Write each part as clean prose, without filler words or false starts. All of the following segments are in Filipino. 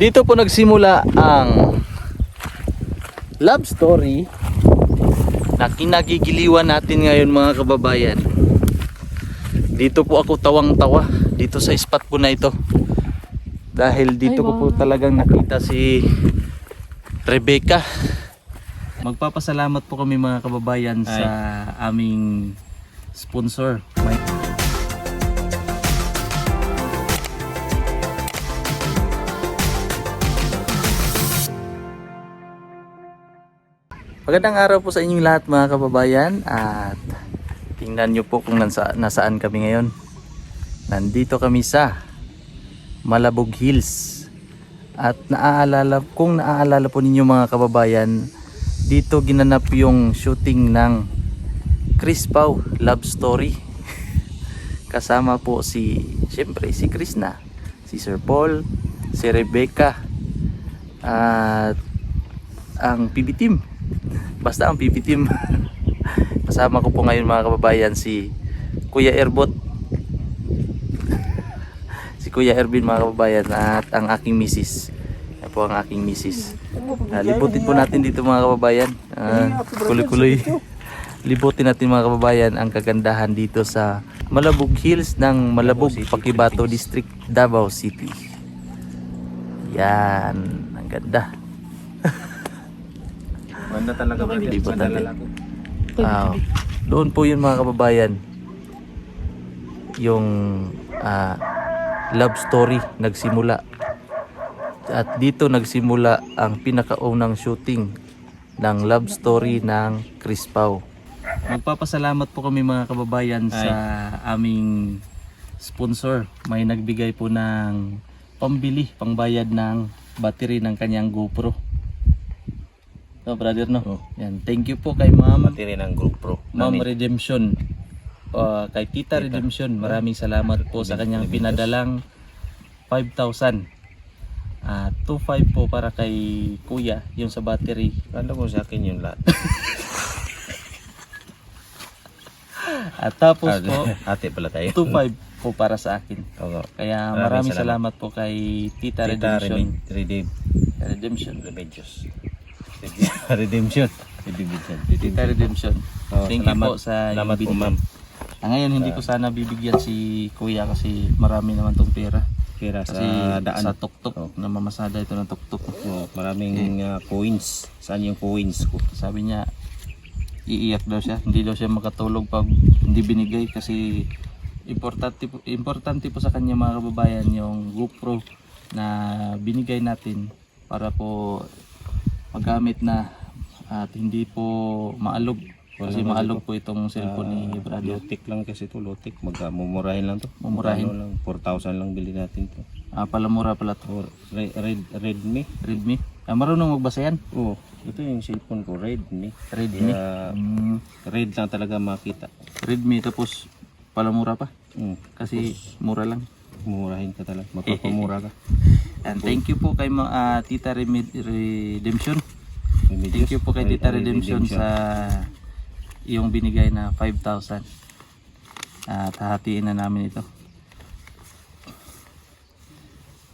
Dito po nagsimula ang love story na kinagigiliwan natin ngayon mga kababayan. Dito po ako tawang-tawa dito sa spot po na ito. Dahil dito ko po talagang nakita si Rebecca. Magpapasalamat po kami mga kababayan sa aming sponsor. Magandang araw po sa inyong lahat mga kababayan, at tingnan nyo po kung nasaan kami ngayon. Nandito kami sa Malabog Hills, at kung naaalala po ninyo mga kababayan, dito ginanap yung shooting ng Chris Pau love story. Kasama po siyempre si Krishna, si Sir Paul, si Rebecca, at ang PB team. Basta ang PB team. Kasama ko po ngayon mga kababayan si Kuya Erbot, si Kuya Ervin mga kababayan, at ang aking misis. Yan po ang aking misis. Libutin po natin dito mga kababayan. Kuloy-kuloy. Libutin natin mga kababayan ang kagandahan dito sa Malabog Hills ng Malabog, Paquibato District, Davao City. Yan, ang ganda. Ganda talaga ba? Doon po yun mga kababayan, yung love story nagsimula. At dito nagsimula ang pinakaunang shooting ng love story ng Chris Pau. Magpapasalamat po kami mga kababayan sa aming sponsor. May nagbigay po ng pangbayad ng battery ng kanyang GoPro. So brother no. Yan. Thank you po kay Ma'am. Battery ng GoPro. Ma'am Redemption. Kay Tita Redemption. Maraming salamat po sa kanyang pinadalang 5,000. 2,500 po para kay Kuya yung sa battery. Kala ko sa akin yung lahat. At tapos po ate pala tayo. 2,500 po para sa akin. Oo. Kaya maraming salamat po kay Tita Redemption. Redemption. Redemption. Tita Redemption. Thank you po sa salamat po ma'am. Ngayon hindi ko sana bibigyan si Kuya kasi marami naman tong pera. Pera Kasi sa daan. sa tuktok, namamasada ito ng tuktok. Maraming coins. Saan yung coins ko? Sabi niya iiyak daw siya, hindi daw siya makatulog pag hindi binigay kasi importante po sa kanya mga kababayan yung GoPro na binigay natin para po magamit na at hindi po maalog. Kasi maalog po itong cellphone ni brother. Low-tech lang kasi ito, low-tech. Mumurahin lang to. Mumurahin. 4,000 lang bili natin to. Palamura pala to. Redmi. Redmi. Marunong magbasa yan? Oo. Ito yung cellphone ko, Redmi. Redmi. Red lang talaga makita. Redmi tapos palamura pa. Kasi Kasi mura lang. murahin ka talaga. Mapapamura ka. And thank you po kay Tita Redemption. Thank you po kay Tita Redemption sa yung binigay na 5,000. At hahatiin na namin ito.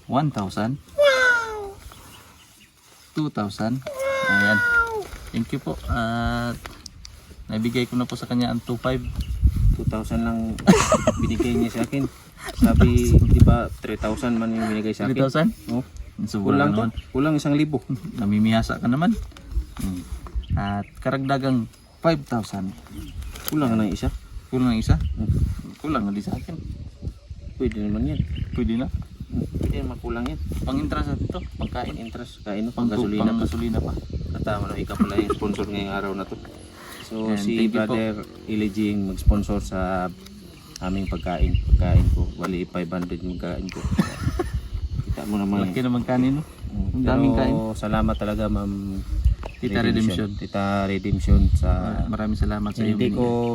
1,000. Wow! 2,000. Ayan. Thank you po. At nabigay ko na po sa kanya ang 2,500. 2,000 lang binigay niya sa akin. Sabi, di ba 3,000 man yung binigay sa akin? 3,000? Oo. Kulang naman. Kulang 1,000. Namimihasa ka naman. At karagdagang 5,000. Kulang na isa. Kulang ng isa? Kulang na din sa akin. Pwede naman yan. Pwede na. Pwede naman kulang yan. Pang-interest at ito. Pagkain. Interest, kain, pang gasolina pa. Katama na ikaw pala yung sponsor ngayong araw na to. So And si Brother Ilijing mag-sponsor sa aming pagkain ko. Wali 500 yung kain ko. Kita mo naman. Laki naman kanin, no? Ang Pero daming kain. salamat talaga Ma'am Tita Redemption. Tita Redemption sa Maraming salamat sa iyo.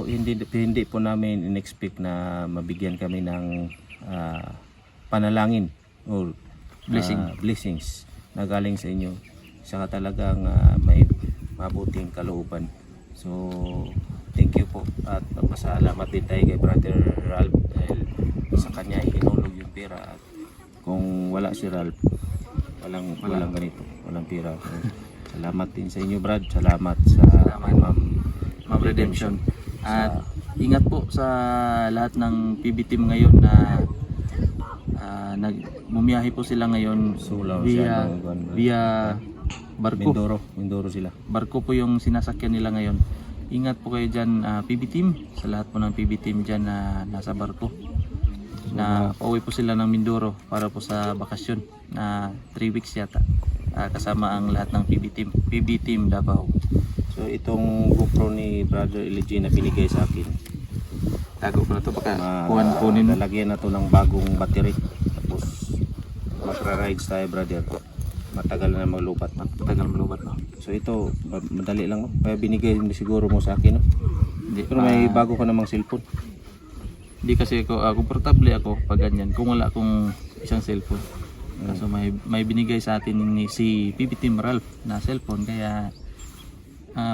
hindi po namin in-expect na mabigyan kami ng panalangin or blessings na galing sa inyo. Saka talagang may mabuting kalooban. So thank you po at pasalamat din tayo kay Brother Ralph dahil sa kanya inulog yung pera. At kung wala si Ralph, wala walang ganito, walang pira. Salamat din sa inyo, Brad. Salamat sa Ma'am Redemption. At ingat po sa lahat ng PB team ngayon na nagmumiyahe po sila ngayon Sulaw via, siya ng Guan, Brad. via barko. Mindoro sila. Barko po yung sinasakyan nila ngayon. Ingat po kayo dyan, PB team, sa lahat po ng PB team dyan na nasa barko. Na pauwi po sila ng Mindoro para po sa bakasyon na 3 weeks yata. Kasama ang lahat ng PB team Davao. So itong GoPro ni Brother LG na binigay sa akin, Tago ko na to baka kuhan kunin mo. lalagyan na to ng bagong battery. Tapos magra-rides tayo, brother. Matagal na maglupat. Tagal malubat no. So ito, madali lang, no? Kaya binigay siguro mo sa akin, no? Hindi, Pero may bago ka namang cellphone. Hindi kasi ako komportable ako pag ganyan kung wala akong isang cellphone. Kaso may binigay sa atin ni si PB Team Ralph na cellphone kaya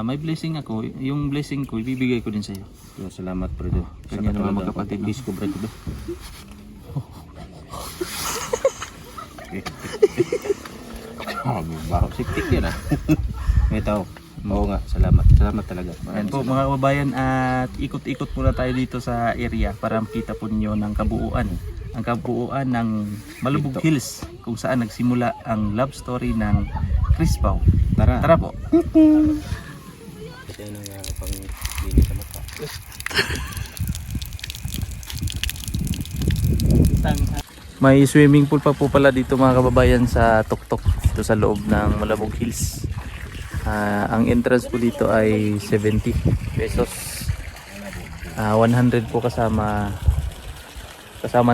may blessing ako. Yung blessing ko ibibigay ko din sa iyo. So, salamat, brother. Ganyan naman katulad magkapatid, ng no? disco, brother. Baho siktik yan, ah. Ito, oo nga, salamat. Salamat talaga. Ayan po mga kababayan, at ikot-ikot muna tayo dito sa area para makita po ninyo ng kabuuan. Ang kabuuan ng Malubog Hills kung saan nagsimula ang love story ng Chris Pao. Tara. Tara po. Siya nang pang linis sa mukha. May swimming pool pa po pala dito mga kababayan sa Tuktok dito sa loob ng Malabog Hills. Ang entrance po dito ay 70 pesos. 100 po kasama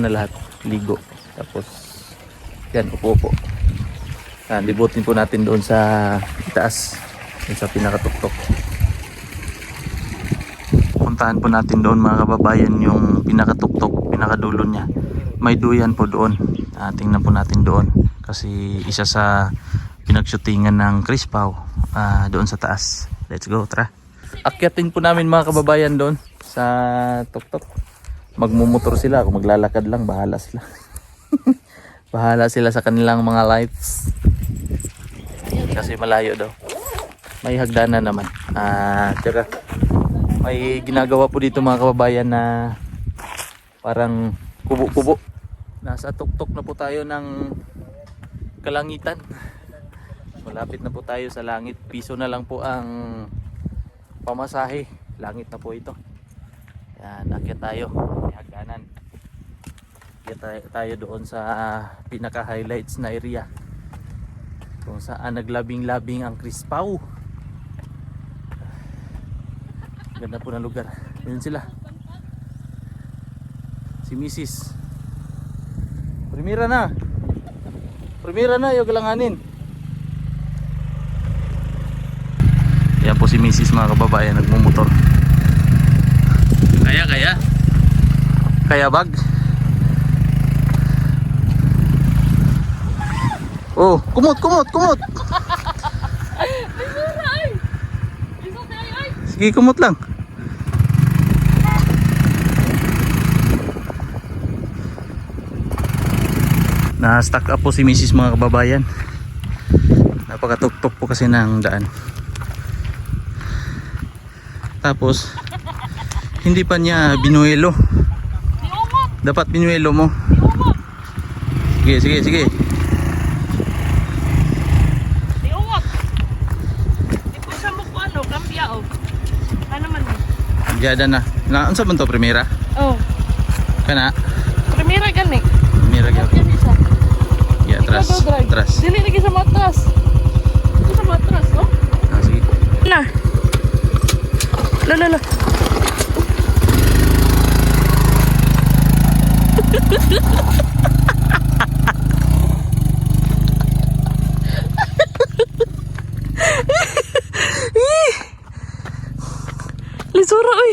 na lahat, ligo. Tapos yan, upo-upo. Libutin po natin doon sa itaas, doon sa pinakatuktok. Puntahan po natin doon mga kababayan yung pinakatuktok, pinakadulo niya. May duyan po doon. Tingnan po natin doon kasi isa sa pinagshootingan ng Chris Pao doon sa taas. Let's go, tara. Akyatin po namin mga kababayan doon sa tuktok. Magmumotor sila, kung maglalakad lang bahala sila. Bahala sila sa kanilang mga lights. Kasi malayo daw. May hagdanan naman. Tsaka may ginagawa po dito mga kababayan na parang kubo-kubo. Nasa tuktok na po tayo ng kalangitan. Malapit na po tayo sa langit. Piso na lang po ang pamasahe. Langit na po ito. Yan, akyat tayo. May hagdanan. Akyat tayo doon sa pinaka-highlights na area. Kung saan naglabing-labing ang Chris Pao. Ganda po ng lugar. Yun sila. Si Mrs. Primera na. Yung galanganin. Yan po si Mrs. mga kababayan, nagmumotor. Kaya bag. Oh, kumot. Sige, kumot lang. Na-stuck up po si Mrs. mga kababayan. Napakatuktok po kasi ng daan. Tapos hindi pa niya binuelo. Dapat binuelo mo. Sige. Diungot. Ipasa mo ko ano, kambiao. Ano man? Diada na. Unsa man to, primera? Oh, Kana? primera gani. Primera gyud. Yan isa. Ya, tras. Dili lagi sa matras. Ito sa matras, oh. Sige. Na. La. Lisura oy.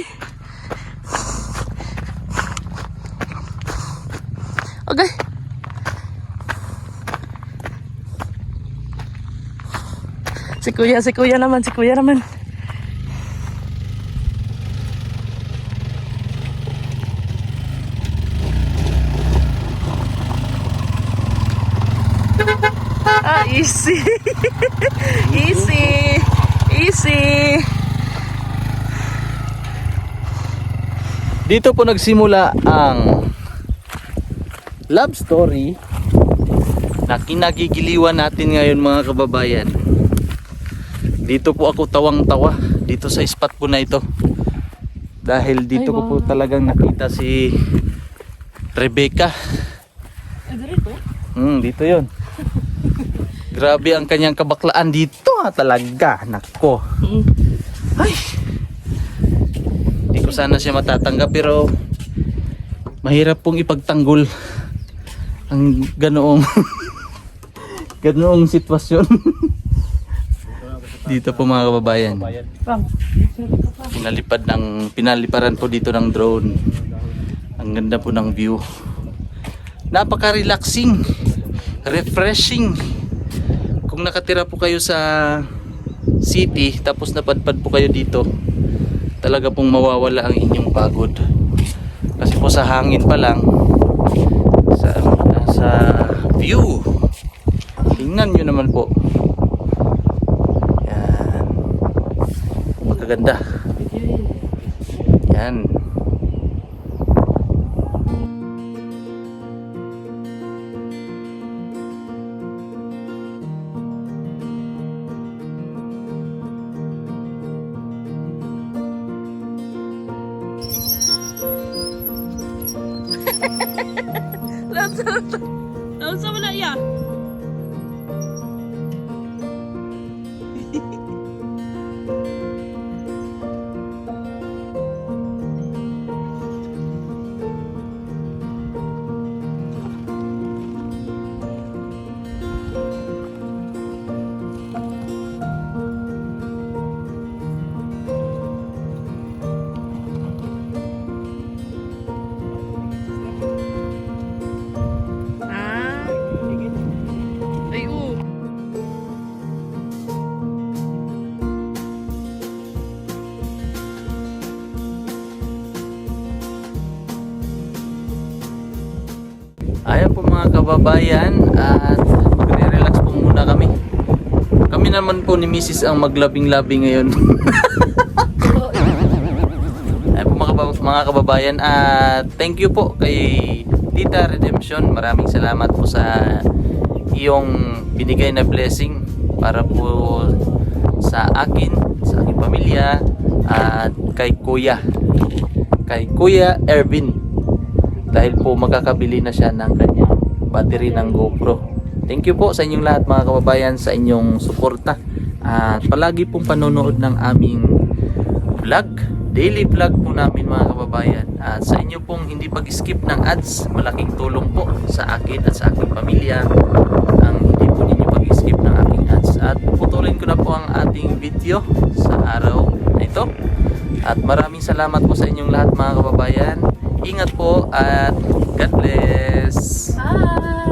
Okay. Si kuya naman. Easy. Easy. Easy. Dito po nagsimula ang love story na kinagigiliwan natin ngayon mga kababayan. Dito po ako tawang-tawa dito sa spot po na ito. Dahil dito ko po talagang nakita si Rebecca. Ay, dito? Dito yon. Grabe ang kanyang kabaklaan dito talaga. Nako. Ay. Hindi ko sana siya matatanggap pero mahirap pong ipagtanggol ang ganoong sitwasyon. Dito po mga kababayan. Bang. Pinaliparan po dito ng drone. Ang ganda po ng view. Napaka-relaxing, refreshing. Kung nakatira po kayo sa city tapos napadpad po kayo dito, talaga pong mawawala ang inyong pagod. Kasi po sa hangin pa lang, sa view, tingnan nyo naman po. Yan, magaganda. Yan. Lansa mo na iya. Ay, Ayan po mga kababayan, at magre-relax po muna kami. Kami naman po ni Mrs. ang maglabing-labing ngayon. Ayan po mga kababayan, at thank you po kay Tita Redemption. Maraming salamat po sa iyong binigay na blessing para po sa akin, sa aking pamilya, at kay Kuya Ervin. Dahil po magkakabili na siya ng kanyang battery ng GoPro. Thank you po sa inyong lahat mga kababayan sa inyong suporta. At palagi pong panonood ng aming vlog. Daily vlog po namin mga kababayan. At sa inyo pong hindi pag-skip ng ads, malaking tulong po sa akin at sa aking pamilya ang hindi po ninyo pag-skip ng aking ads. At puputulin ko na po ang ating video sa araw na ito. At maraming salamat po sa inyong lahat mga kababayan. Ingat po at God bless. Bye.